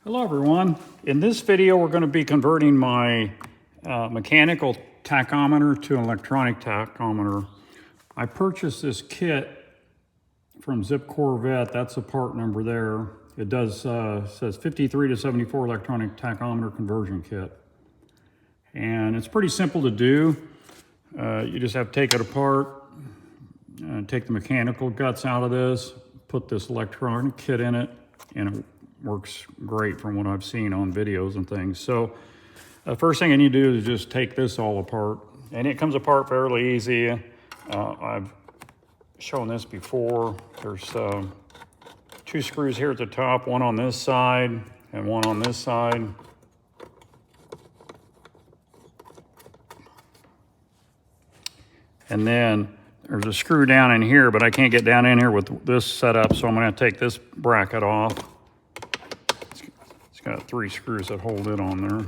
Hello everyone. In this video we're going to be converting my mechanical tachometer to an electronic tachometer. I purchased this kit from Zip Corvette. That's the part number there. It does says 53 to 74 electronic tachometer conversion kit. And it's pretty simple to do. You just have to take it apart, take the mechanical guts out of this, put this electronic kit in it, and it works great from what I've seen on videos and things. So the first thing I need to do is just take this all apart, and it comes apart fairly easy. I've shown this before. There's two screws here at the top, one on this side and one on this side. And then there's a screw down in here, but I can't get down in here with this setup, so I'm gonna take this bracket off. It's got 3 screws that hold it on there.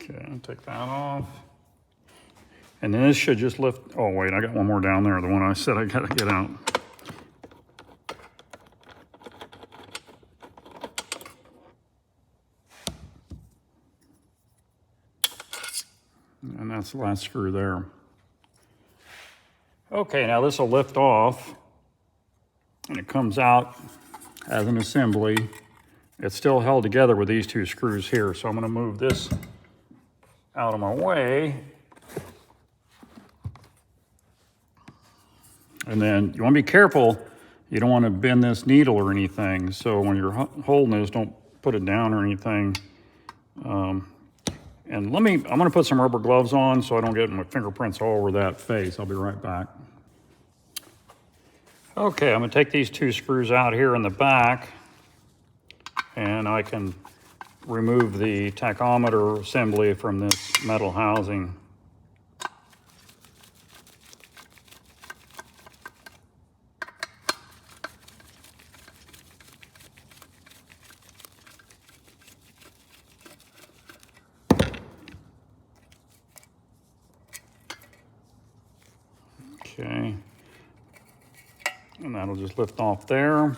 Okay, I'll take that off. And then this should just lift. Oh wait, I got one more down there, the one I said I gotta get out. And that's the last screw there. Okay, now this will lift off, and it comes out as an assembly. It's still held together with these 2 screws here, so I'm gonna move this out of my way. And then you want to be careful. You don't want to bend this needle or anything. So when you're holding this, don't put it down or anything. And I'm going to put some rubber gloves on so I don't get my fingerprints all over that face. I'll be right back. Okay, I'm going to take these 2 screws out here in the back, and I can remove the tachometer assembly from this metal housing. Okay, and that'll just lift off there.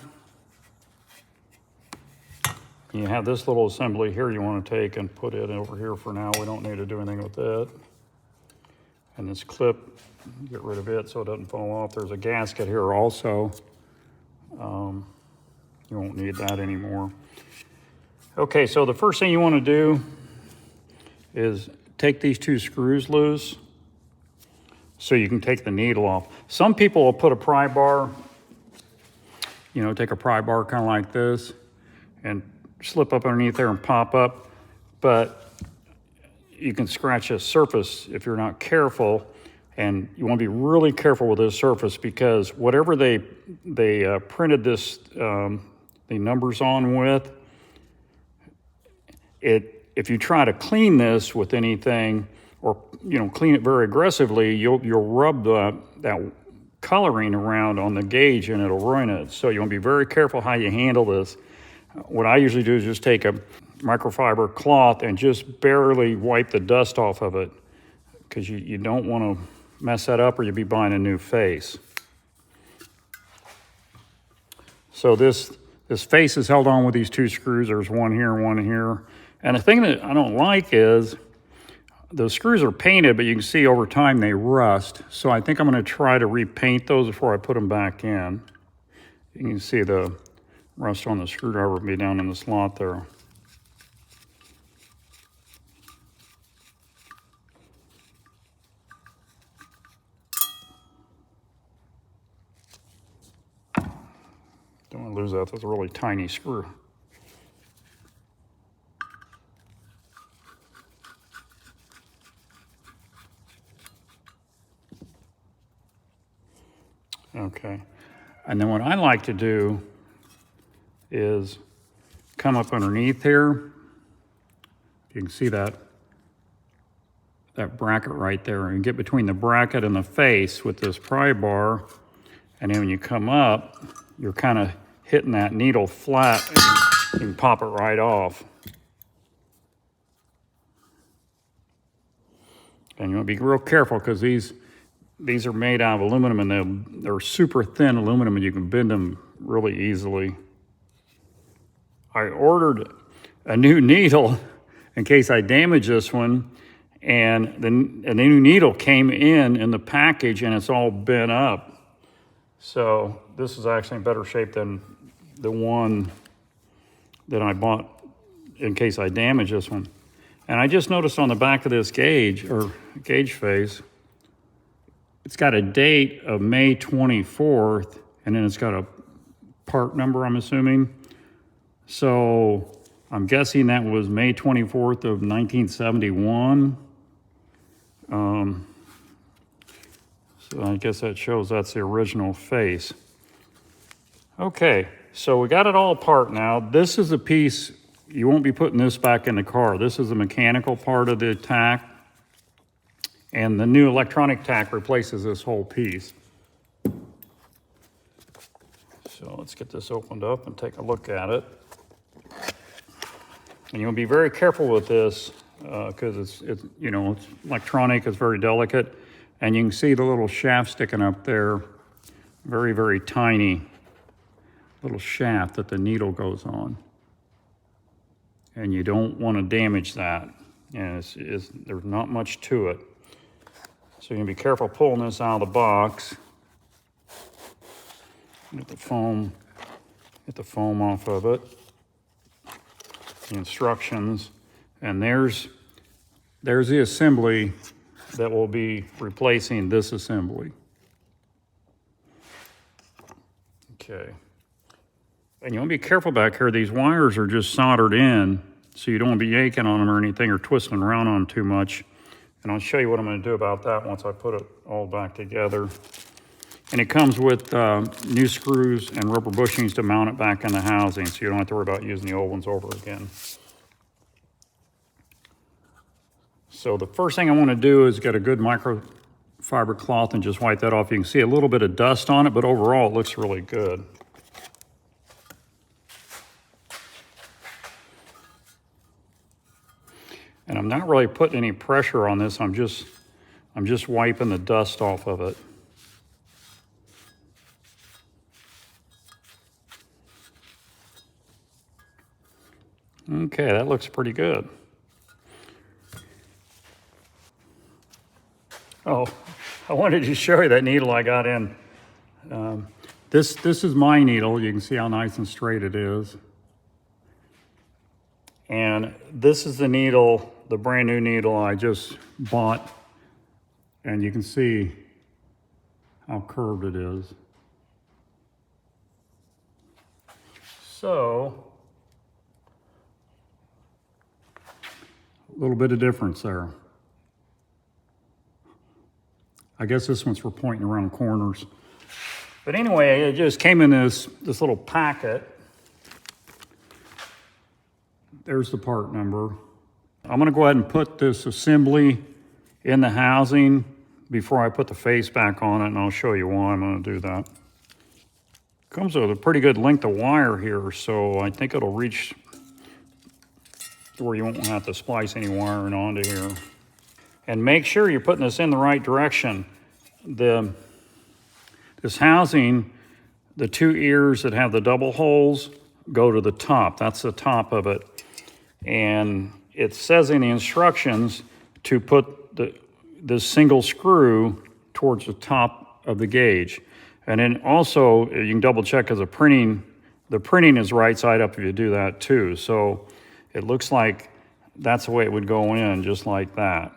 You have this little assembly here you want to take and put it over here for now. We don't need to do anything with it. And this clip, get rid of it so it doesn't fall off. There's a gasket here also. You won't need that anymore. Okay, so the first thing you want to do is take these 2 screws loose, so you can take the needle off. Some people will put a pry bar, take a pry bar kind of like this and slip up underneath there and pop up, but you can scratch a surface if you're not careful, and you want to be really careful with this surface because whatever they printed this, the numbers on with, if you try to clean this with anything, or clean it very aggressively, you'll rub that coloring around on the gauge and it'll ruin it. So you want to be very careful how you handle this. What I usually do is just take a microfiber cloth and just barely wipe the dust off of it, because you don't want to mess that up or you'll be buying a new face. So this face is held on with these 2 screws. There's one here and one here. And the thing that I don't like is the screws are painted, but you can see over time they rust. So I think I'm going to try to repaint those before I put them back in. You can see the rust on the screwdriver will be down in the slot there. Don't want to lose that. That's a really tiny screw. Okay, and then what I like to do is come up underneath here. You can see that bracket right there, and get between the bracket and the face with this pry bar, and then when you come up, you're kind of hitting that needle flat You can pop it right off. And you want to be real careful because these are made out of aluminum, and they're super thin aluminum, and you can bend them really easily. I ordered a new needle in case I damage this one, and the new needle came in the package, and it's all bent up. So this is actually in better shape than the one that I bought in case I damage this one. And I just noticed on the back of this gauge, or gauge face, it's got a date of May 24th, and then it's got a part number, I'm assuming. So I'm guessing that was May 24th of 1971. So I guess that shows that's the original face. Okay, so we got it all apart now. This is a piece, you won't be putting this back in the car. This is the mechanical part of the Tach, and the new electronic Tach replaces this whole piece. So let's get this opened up and take a look at it. And you'll be very careful with this because it's electronic, it's very delicate. And you can see the little shaft sticking up there, very, very tiny little shaft that the needle goes on. And you don't want to damage that. And there's not much to it. So you can be careful pulling this out of the box. Get the foam off of it. The instructions, and there's the assembly that will be replacing this assembly. Okay. And you want to be careful back here. These wires are just soldered in, so you don't want to be yanking on them or anything or twisting around on them too much. And I'll show you what I'm going to do about that once I put it all back together. And it comes with new screws and rubber bushings to mount it back in the housing, so you don't have to worry about using the old ones over again. So the first thing I want to do is get a good microfiber cloth and just wipe that off. You can see a little bit of dust on it, but overall it looks really good. And I'm not really putting any pressure on this. I'm just wiping the dust off of it. Okay, that looks pretty good. Oh, I wanted to show you that needle I got in. This is my needle. You can see how nice and straight it is. And this is the needle, the brand new needle I just bought. And you can see how curved it is. So, a little bit of difference there. I guess this one's for pointing around corners. But anyway, it just came in this little packet. There's the part number. I'm gonna go ahead and put this assembly in the housing before I put the face back on it, and I'll show you why I'm gonna do that. Comes with a pretty good length of wire here, so I think it'll reach where you won't have to splice any wiring onto here. And make sure you're putting this in the right direction. This housing, the two ears that have the double holes go to the top. That's the top of it. And it says in the instructions to put the single screw towards the top of the gauge. And then also, you can double check because the printing is right side up if you do that too. So it looks like that's the way it would go in, just like that.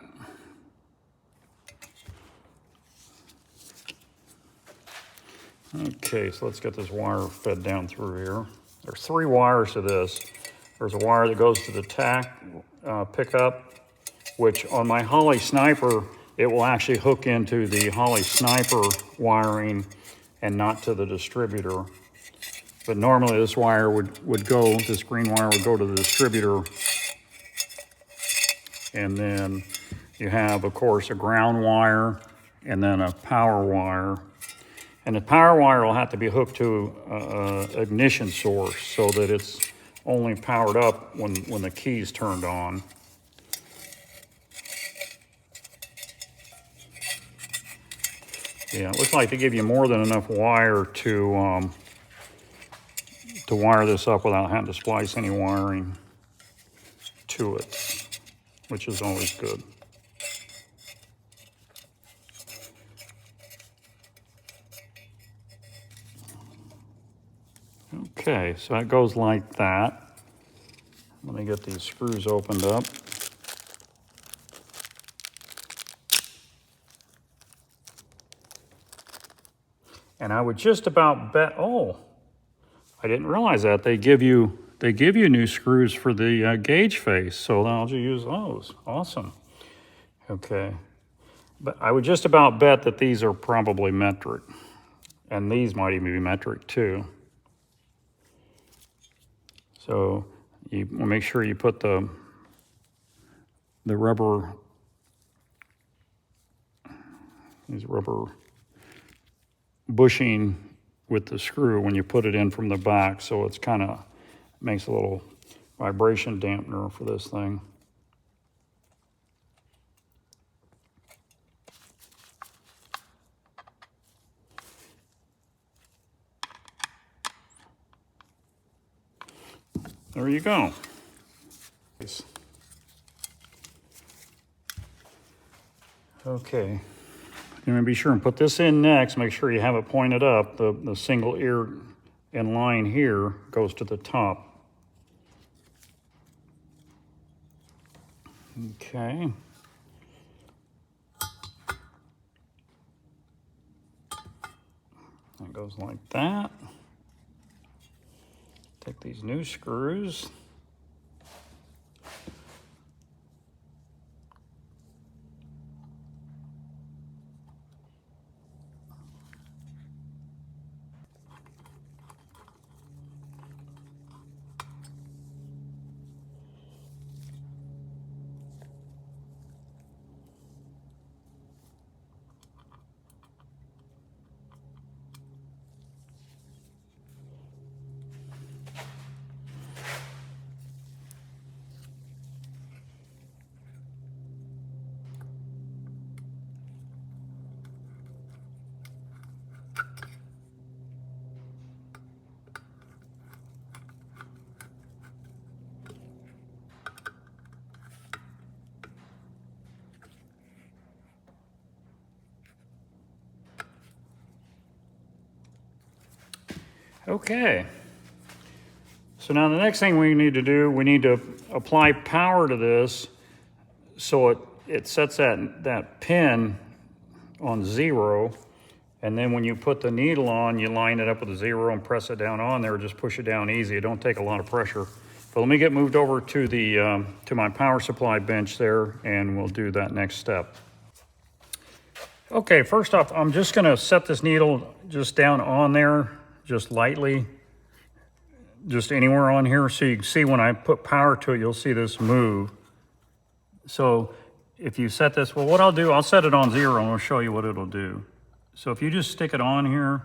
Okay, so let's get this wire fed down through here. There's 3 wires to this. There's a wire that goes to the Tach pickup, which on my Holly Sniper, it will actually hook into the Holly Sniper wiring and not to the distributor. But normally this wire would go, this green wire would go to the distributor. And then you have, of course, a ground wire and then a power wire. And the power wire will have to be hooked to an ignition source so that it's only powered up when the key's turned on. Yeah, it looks like they give you more than enough wire to wire this up without having to splice any wiring to it, which is always good. Okay, so it goes like that. Let me get these screws opened up. And I would just about bet, oh, I didn't realize that. They give you new screws for the gauge face, so I'll just use those. Awesome. Okay. But I would just about bet that these are probably metric. And these might even be metric too. So you will make sure you put the rubber, these rubber bushing with the screw when you put it in from the back, so it's kind of makes a little vibration dampener for this thing. There you go. Okay, you're gonna be sure and put this in next. Make sure you have it pointed up. The single ear in line here goes to the top. Okay. That goes like that. Take these new screws. Okay, so now the next thing we need to do, we need to apply power to this so it sets that pin on 0, and then when you put the needle on, you line it up with a 0 and press it down on there, just push it down easy. It don't take a lot of pressure. But let me get moved over to the to my power supply bench there, and we'll do that next step. Okay, first off, I'm just gonna set this needle just down on there, just lightly, just anywhere on here, so you can see when I put power to it, you'll see this move. So if you set this, well, what I'll do, I'll set it on 0 and I'll show you what it'll do. So if you just stick it on here,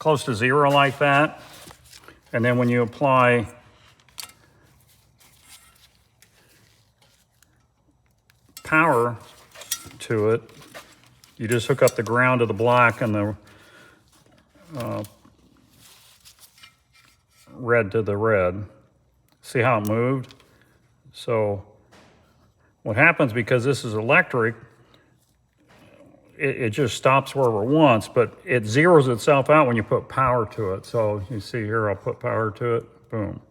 close to 0 like that, and then when you apply power to it, you just hook up the ground to the black and the red to the red. See how it moved? So what happens, because this is electric, it just stops wherever it wants, but it zeroes itself out when you put power to it. So you see here, I'll put power to it, boom.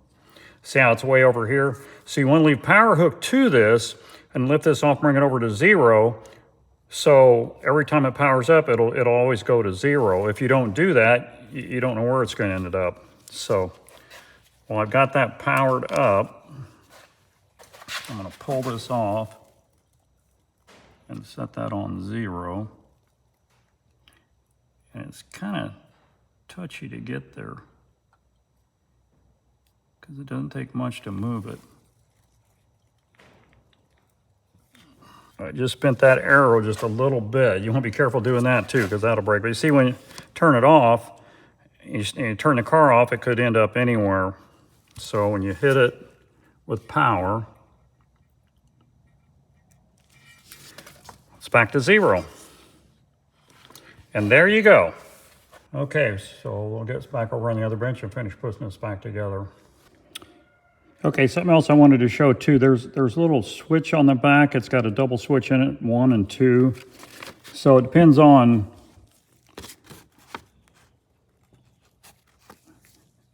See how it's way over here? So you want to leave power hooked to this and lift this off, bring it over to 0. So every time it powers up, it'll always go to 0. If you don't do that, you don't know where it's going to end up. So, well, I've got that powered up. I'm going to pull this off and set that on 0. And it's kind of touchy to get there because it doesn't take much to move it. I just bent that arrow just a little bit. You want to be careful doing that too, because that'll break. But you see, when you turn it off, you turn the car off, it could end up anywhere. So when you hit it with power, it's back to 0. And there you go. Okay, so we'll get back over on the other bench and finish putting this back together. Okay, something else I wanted to show too. There's a little switch on the back. It's got a double switch in it, 1 and 2. So it depends on,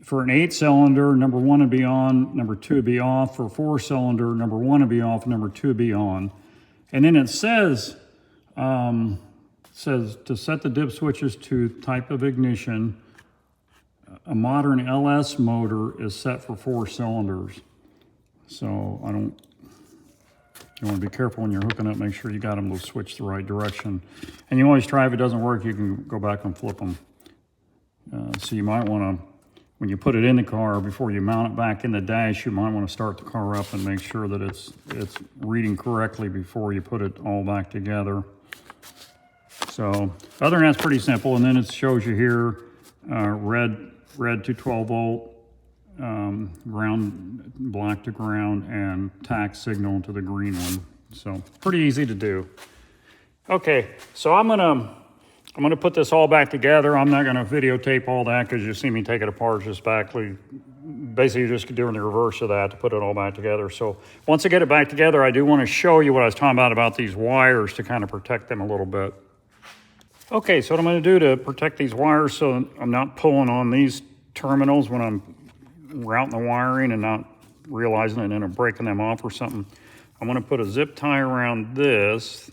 for an 8-cylinder, number 1 would be on, number 2 would be off. For a 4-cylinder, number 1 would be off, number 2 would be on. And then it says to set the dip switches to type of ignition, a modern LS motor is set for 4 cylinders. So you want to be careful when you're hooking up, make sure you got them to switch the right direction. And you always try, if it doesn't work, you can go back and flip them. So you might want to, when you put it in the car, before you mount it back in the dash, you might want to start the car up and make sure that it's reading correctly before you put it all back together. So other than that, it's pretty simple. And then it shows you here, red to 12 volt, ground, black to ground, and Tach signal to the green one. So pretty easy to do. Okay, so I'm gonna put this all back together. I'm not gonna videotape all that because you see me take it apart just basically just doing the reverse of that to put it all back together. So once I get it back together, I do want to show you what I was talking about these wires to kind of protect them a little bit. Okay, so what I'm going to do to protect these wires so I'm not pulling on these terminals when I'm routing the wiring and not realizing it and then I'm breaking them off or something. I'm going to put a zip tie around this.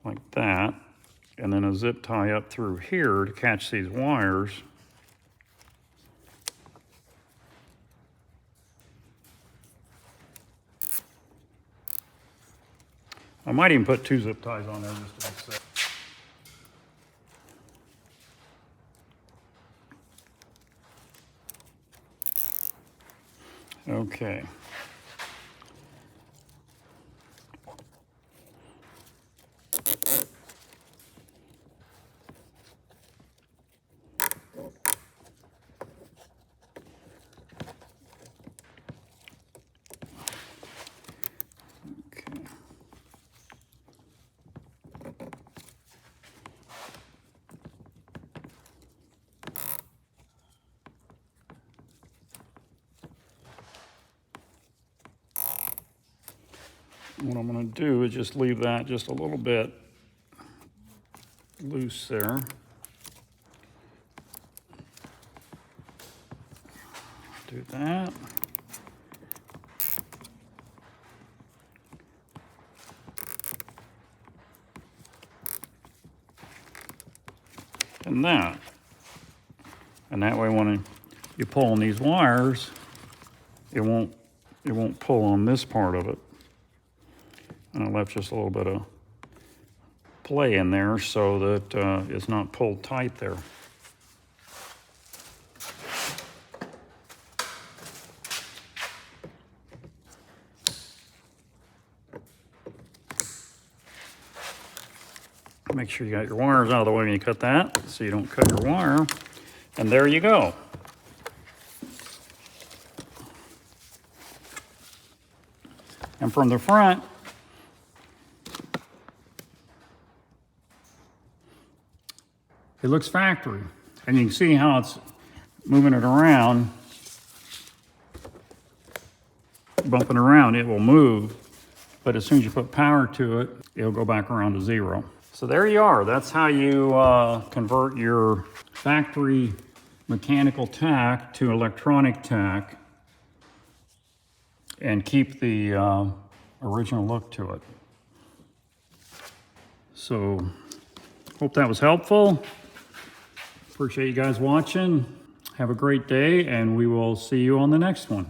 Like that. And then a zip tie up through here to catch these wires. I might even put 2 zip ties on there just to be safe. Okay. What I'm going to do is just leave that just a little bit loose there. Do that. And that. And that way when you pull on these wires, it won't pull on this part of it. And I left just a little bit of play in there so that it's not pulled tight there. Make sure you got your wires out of the way when you cut that so you don't cut your wire. And there you go. And from the front, it looks factory. And you can see how it's moving it around, bumping around, it will move. But as soon as you put power to it, it'll go back around to 0. So there you are. That's how you convert your factory mechanical tach to electronic tach and keep the original look to it. So hope that was helpful. Appreciate you guys watching. Have a great day, and we will see you on the next one.